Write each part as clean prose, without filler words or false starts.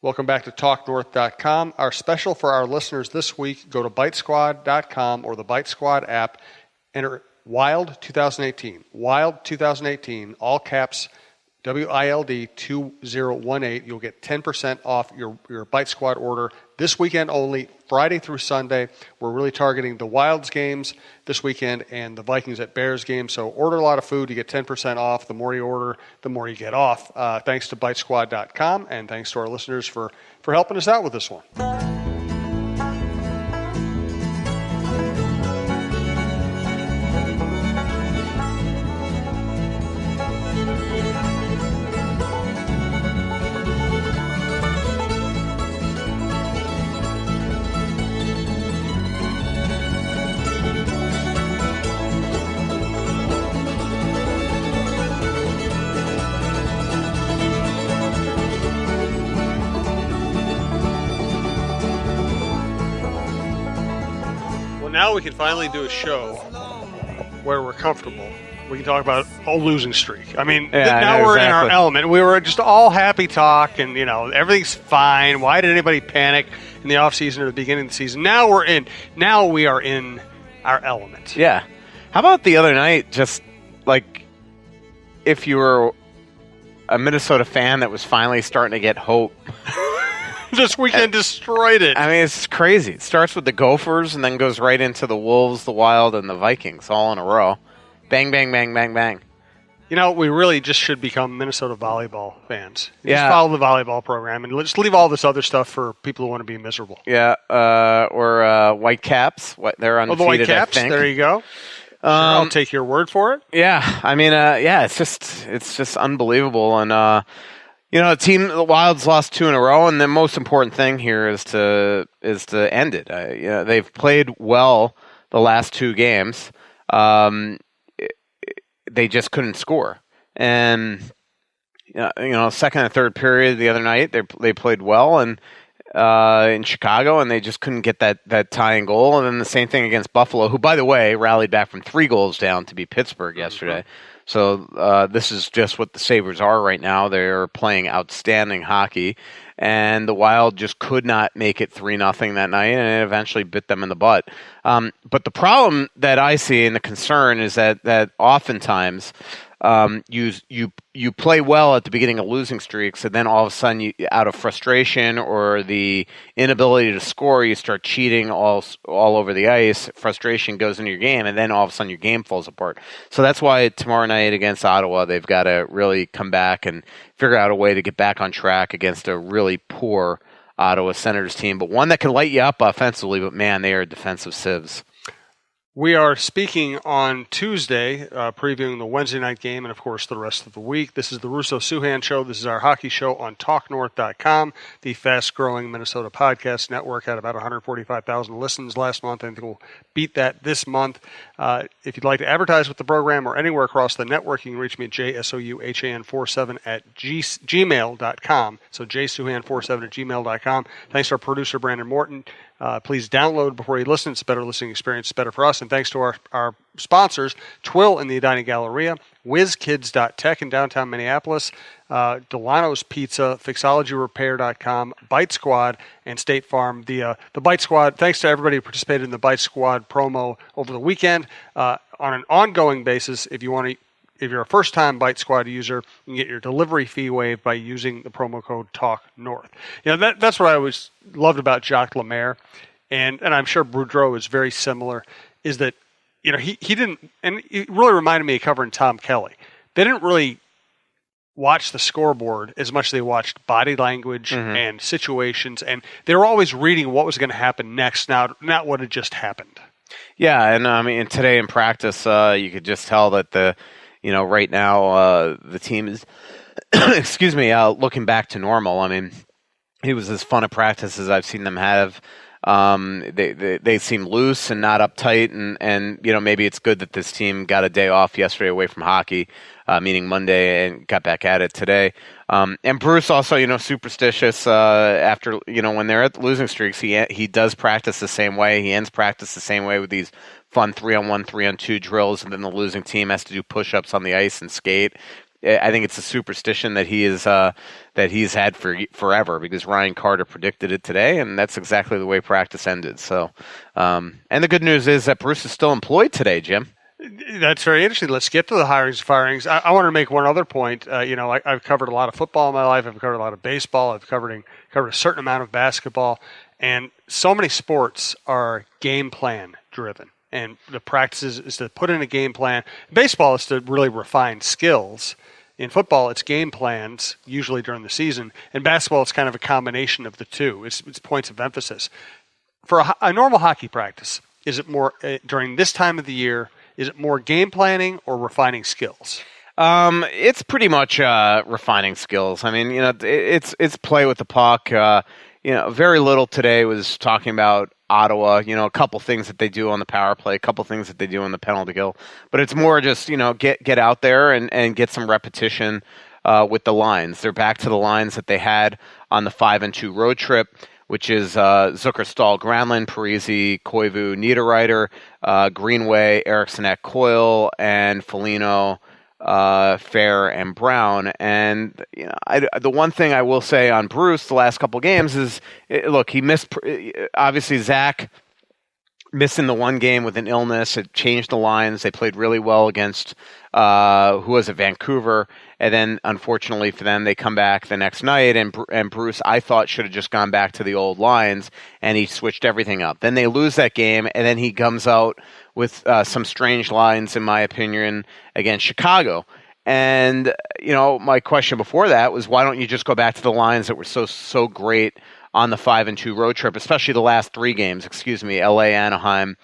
Welcome back to talknorth.com. Our special for our listeners this week, go to bitesquad.com or the Bite Squad app, enter WILD 2018. WILD 2018, all caps, WILD 2018. You'll get 10% off your Bite Squad order this weekend only, Friday through Sunday. We're really targeting the Wilds games this weekend and the Vikings at Bears game. So order a lot of food, you get 10% off. The more you order, the more you get off. Thanks to bitesquad.com, and thanks to our listeners for helping us out with this one. Now we can finally do a show where we're comfortable. We can talk about a losing streak. I mean, now we're in our element. We were just all happy talk, and everything's fine. Why did anybody panic in the offseason or the beginning of the season? Now we are in our element. Yeah. How about the other night? Just like if you were a Minnesota fan that was finally starting to get hope. This weekend destroyed it. I mean, it's crazy. It starts with the Gophers and then goes right into the Wolves, the Wild, and the Vikings all in a row. Bang, bang, bang, bang, bang. We really just should become Minnesota volleyball fans. Just follow the volleyball program and just leave all this other stuff for people who want to be miserable. Yeah, or Whitecaps. They're undefeated, the Whitecaps, I think. There you go. Sure, I'll take your word for it. Yeah, I mean, it's just unbelievable. And, the Wilds lost 2 in a row, and the most important thing here is to end it. They've played well the last 2 games. They just couldn't score, and second and third period the other night they played well and in Chicago, and they just couldn't get that tying goal. And then the same thing against Buffalo, who, by the way, rallied back from 3 goals down to beat Pittsburgh yesterday. So this is just what the Sabres are right now. They're playing outstanding hockey, and the Wild just could not make it 3-0 that night, and it eventually bit them in the butt. But the problem that I see and the concern is that oftentimes you play well at the beginning of losing streaks, and then all of a sudden, out of frustration or the inability to score, you start cheating all over the ice. Frustration goes into your game, and then all of a sudden your game falls apart. So that's why tomorrow night against Ottawa, they've got to really come back and figure out a way to get back on track against a really poor Ottawa Senators team, but one that can light you up offensively, but man, they are defensive sieves. We are speaking on Tuesday, previewing the Wednesday night game and, of course, the rest of the week. This is the Russo-Souhan Show. This is our hockey show on talknorth.com, the fast-growing Minnesota podcast network. Had about 145,000 listens last month, and we'll beat that this month. If you'd like to advertise with the program or anywhere across the network, you can reach me at jsouhan47 at gmail.com. So jsouhan47 at gmail.com. Thanks to our producer, Brandon Morton. Please download before you listen. It's a better listening experience. It's better for us. And thanks to our sponsors, Twill in the Edina Galleria, WizKids.tech in downtown Minneapolis, Delano's Pizza, Fixologyrepair.com, Bite Squad, and State Farm. The Bite Squad, thanks to everybody who participated in the Bite Squad promo over the weekend. On an ongoing basis, if you're a first-time Bite Squad user, you can get your delivery fee waived by using the promo code TalkNorth. That's what I always loved about Jacques Lemaire, and I'm sure Boudreau is very similar, is that he didn't, and it really reminded me of covering Tom Kelly. They didn't really watch the scoreboard as much as they watched body language and situations, and they were always reading what was going to happen next, not what had just happened. Yeah, and I mean, today in practice, you could just tell that right now, the team is, looking back to normal. I mean, it was as fun a practice as I've seen them have. They seem loose and not uptight, and maybe it's good that this team got a day off yesterday away from hockey, meaning Monday, and got back at it today. And Bruce also, superstitious. After when they're at the losing streaks, he does practice the same way. He ends practice the same way with these fun 3-on-1, 3-on-2 drills, and then the losing team has to do push-ups on the ice and skate. I think it's a superstition that he's had for forever, because Ryan Carter predicted it today, and that's exactly the way practice ended. So, and the good news is that Bruce is still employed today, Jim. That's very interesting. Let's get to the hirings and firings. I want to make one other point. I've covered a lot of football in my life. I've covered a lot of baseball. I've covered a certain amount of basketball. And so many sports are game plan driven. And the practice is to put in a game plan. Baseball is to really refine skills. In football, it's game plans, usually during the season. In basketball, it's kind of a combination of the two. It's points of emphasis. For a normal hockey practice, is it more during this time of the year? Is it more game planning or refining skills? It's pretty much refining skills. I mean, it's play with the puck. Very little today was talking about Ottawa. A couple things that they do on the power play, a couple things that they do on the penalty kill. But it's more just get out there and get some repetition with the lines. They're back to the lines that they had on the 5-2 road trip, which is Zucker, Stahl, Granlund, Parisi, Koivu, Niederreiter, Greenway, Eriksson at Coyle, and Foligno, Fair, and Brown. And the one thing I will say on Bruce the last couple games is, look, he missed. Obviously, Zach missing the one game with an illness. It changed the lines. They played really well against who was it, Vancouver, and then unfortunately for them, they come back the next night, and Bruce, I thought, should have just gone back to the old lines, and he switched everything up. Then they lose that game, and then he comes out with some strange lines, in my opinion, against Chicago. And my question before that was, why don't you just go back to the lines that were so great on the 5-2 road trip, especially the last three games? LA, Anaheim,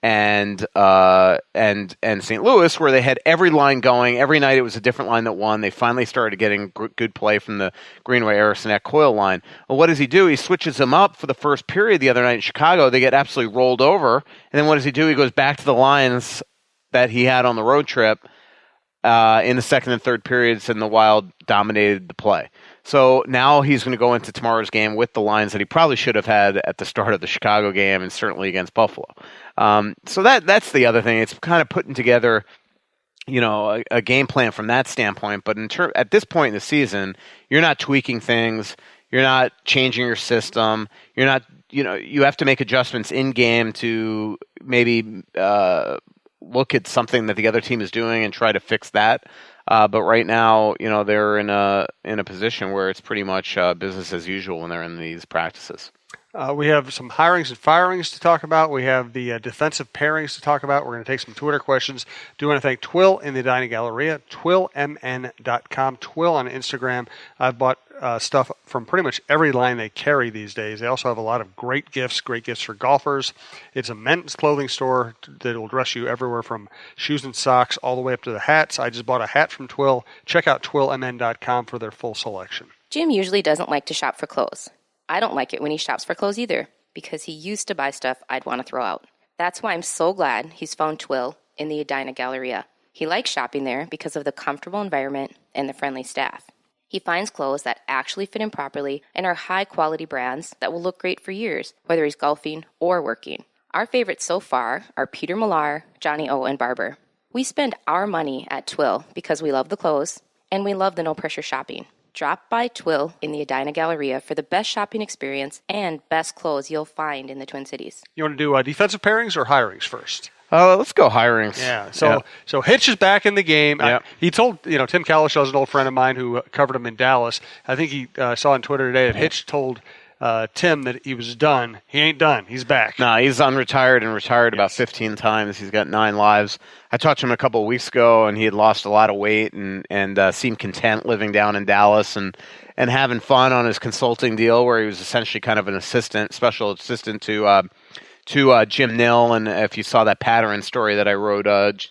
and St. Louis, where they had every line going. Every night it was a different line that won. They finally started getting good play from the Greenway, Eriksson at Coyle line. Well, what does he do? He switches them up for the first period the other night in Chicago. They get absolutely rolled over. And then what does he do? He goes back to the lines that he had on the road trip in the second and third periods, and the Wild dominated the play. So now he's going to go into tomorrow's game with the lines that he probably should have had at the start of the Chicago game, and certainly against Buffalo. So that's the other thing. It's kind of putting together, a game plan from that standpoint. But at this point in the season, you're not tweaking things. You're not changing your system. You're not, you have to make adjustments in game to maybe look at something that the other team is doing and try to fix that. But right now, they're in a position where it's pretty much business as usual when they're in these practices. We have some hirings and firings to talk about. We have the defensive pairings to talk about. We're going to take some Twitter questions. Do want to thank Twill in the Dining Galleria, twillmn.com, Twill on Instagram. I've bought stuff from pretty much every line they carry these days. They also have a lot of great gifts for golfers. It's a men's clothing store that will dress you everywhere from shoes and socks all the way up to the hats. I just bought a hat from Twill. Check out twillmn.com for their full selection. Jim usually doesn't like to shop for clothes. I don't like it when he shops for clothes either, because he used to buy stuff I'd want to throw out. That's why I'm so glad he's found Twill in the Edina Galleria. He likes shopping there because of the comfortable environment and the friendly staff. He finds clothes that actually fit him properly and are high-quality brands that will look great for years, whether he's golfing or working. Our favorites so far are Peter Millar, Johnny O, and Barber. We spend our money at Twill because we love the clothes and we love the no-pressure shopping. Drop by Twill in the Edina Galleria for the best shopping experience and best clothes you'll find in the Twin Cities. You want to do defensive pairings or hirings first? Let's go hirings. Yeah. So Hitch is back in the game. Yep. He told Tim Kalishaw is an old friend of mine who covered him in Dallas. I think he saw on Twitter today that Hitch told Tim that he was done. He ain't done. He's back. No, he's unretired and retired about 15 times. He's got 9 lives. I talked to him a couple of weeks ago, and he had lost a lot of weight and seemed content living down in Dallas and having fun on his consulting deal, where he was essentially kind of an special assistant to Jim Nill. And if you saw that pattern story that I wrote,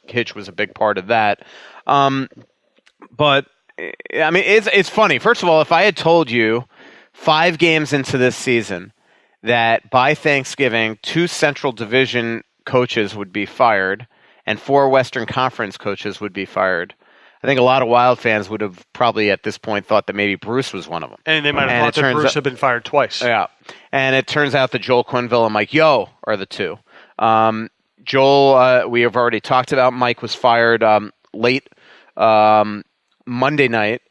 Hitch was a big part of that. But I mean, it's funny. First of all, if I had told you 5 games into this season that by Thanksgiving 2 Central Division coaches would be fired and 4 Western Conference coaches would be fired, I think a lot of Wild fans would have probably at this point thought that maybe Bruce was one of them. And they might have thought that Bruce had been fired twice. Yeah. And it turns out that Joel Quenneville and Mike Yeo are the 2. Joel, we have already talked about. Mike was fired late Monday night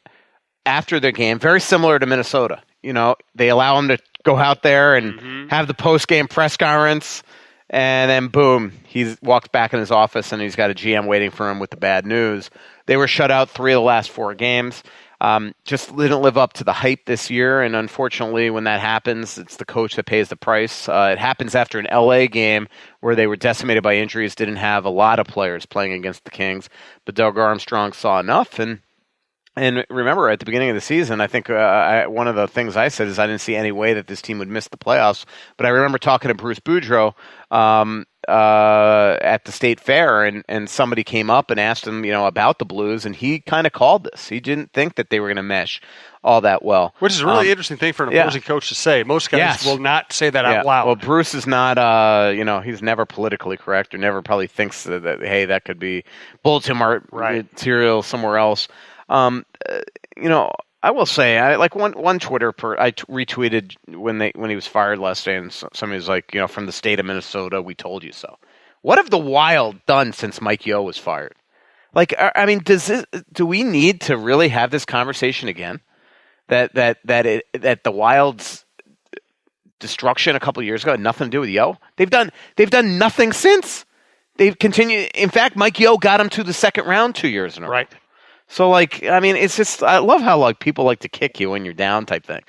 after their game, very similar to Minnesota. They allow him to go out there and have the post-game press conference, and then boom, he walks back in his office and he's got a GM waiting for him with the bad news. They were shut out 3 of the last 4 games. Just didn't live up to the hype this year, and unfortunately, when that happens, it's the coach that pays the price. It happens after an LA game where they were decimated by injuries, didn't have a lot of players playing against the Kings, but Doug Armstrong saw enough. And remember, at the beginning of the season, I think one of the things I said is I didn't see any way that this team would miss the playoffs. But I remember talking to Bruce Boudreau at the State Fair, and somebody came up and asked him, about the Blues, and he kind of called this. He didn't think that they were going to mesh all that well. Which is a really interesting thing for an opposing coach to say. Most guys will not say that out loud. Well, Bruce is not, he's never politically correct or never probably thinks that hey, that could be bulletin material somewhere else. I will say, I like one Twitter I retweeted when he was fired last day, and somebody was like, from the state of Minnesota, we told you so. What have the Wild done since Mike Yeo was fired? Like, I mean, do we need to really have this conversation again? That the Wild's destruction a couple of years ago had nothing to do with Yeo. They've done nothing since. They've continued. In fact, Mike Yeo got them to the second round 2 years in a row. Right. So, it's just, I love how, people like to kick you when you're down type thing.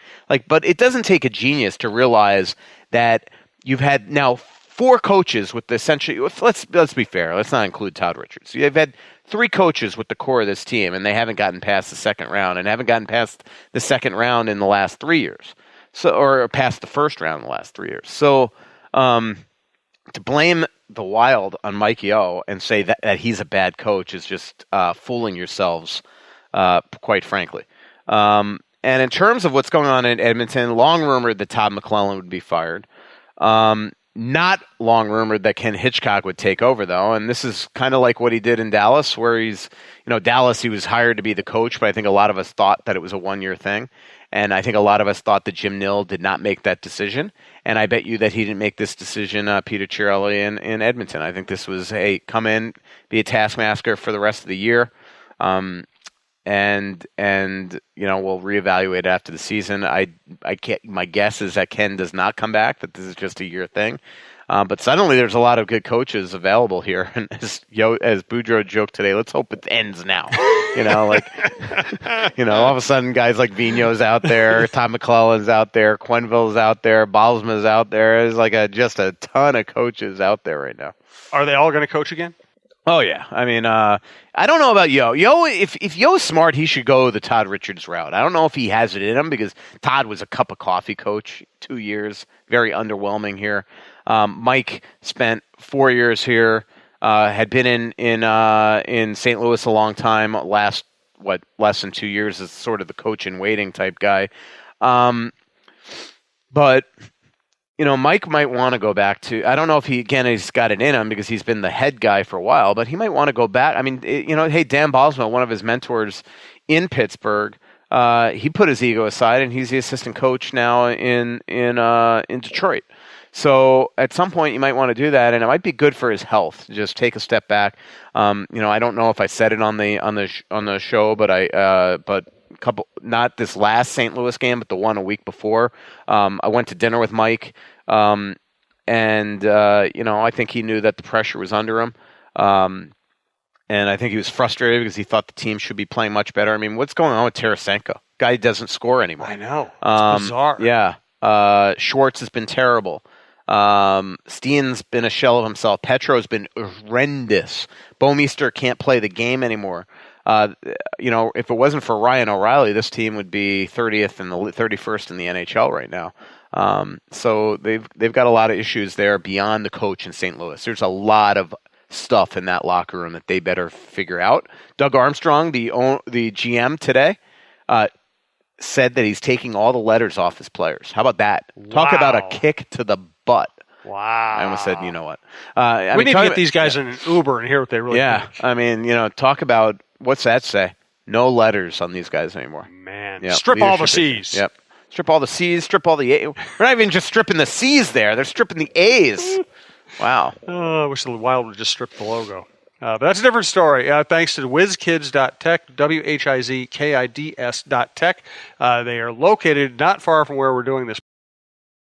But it doesn't take a genius to realize that you've had now 4 coaches with essentially, let's be fair, let's not include Todd Richards. You've had 3 coaches with the core of this team, and they haven't gotten past the second round, and haven't gotten past the second round in the last 3 years. Or past the first round in the last 3 years. So, to blame the Wild on Mike Yeo and say that he's a bad coach is just fooling yourselves, quite frankly. And in terms of what's going on in Edmonton, long rumored that Todd McClellan would be fired. Not long rumored that Ken Hitchcock would take over, though. And this is kind of like what he did in Dallas, where Dallas, he was hired to be the coach, but I think a lot of us thought that it was a 1-year thing. And I think a lot of us thought that Jim Nill did not make that decision. And I bet you that he didn't make this decision, Peter Chiarelli in Edmonton. I think this was, hey, come in, be a taskmaster for the rest of the year. And we'll reevaluate after the season. My guess is that Ken does not come back, that this is just a year thing. But suddenly there's a lot of good coaches available here. And as Boudreau joked today, let's hope it ends now. All of a sudden guys like Vigneault's out there, Todd McClellan's out there, Quenneville's out there, Balsma's out there. There's just a ton of coaches out there right now. Are they all going to coach again? Oh, yeah. I mean, I don't know about Yeo. If Yeo's smart, he should go the Todd Richards route. I don't know if he has it in him because Todd was a cup of coffee coach 2 years, very underwhelming here. Mike spent 4 years here, had been in St. Louis a long time, less than 2 years as sort of the coach in waiting type guy. But Mike might want to go back to, I don't know if he's got it in him because he's been the head guy for a while, but he might want to go back. I mean, hey, Dan Balsma, one of his mentors in Pittsburgh, he put his ego aside and he's the assistant coach now in Detroit. So at some point you might want to do that, and it might be good for his health. Just take a step back. I don't know if I said it on the show, but not this last St. Louis game, but the one a week before. I went to dinner with Mike, and I think he knew that the pressure was under him. And I think he was frustrated because he thought the team should be playing much better. I mean, what's going on with Tarasenko? Guy doesn't score anymore. I know. It's bizarre. Yeah. Schwartz has been terrible. Steen's been a shell of himself. Petro's been horrendous. Bouwmeester can't play the game anymore. If it wasn't for Ryan O'Reilly, this team would be 30th and the 31st in the NHL right now. So they've got a lot of issues there beyond the coach in St. Louis. There's a lot of stuff in that locker room that they better figure out. Doug Armstrong, the GM today, said that he's taking all the letters off his players. How about that? Wow. Talk about a kick to the butt. Wow. I almost said, you know what? We need to get these guys in an Uber and hear what they really think. I mean, talk about, what's that say? No letters on these guys anymore. Man. Yep. Strip all the C's. Yep. Strip all the C's, strip all the A's. We're not even just stripping the C's there. They're stripping the A's. Wow. Oh, I wish the Wild would just strip the logo. But that's a different story. Thanks to whizkids.tech, WHIZKIDS.tech. They are located not far from where we're doing this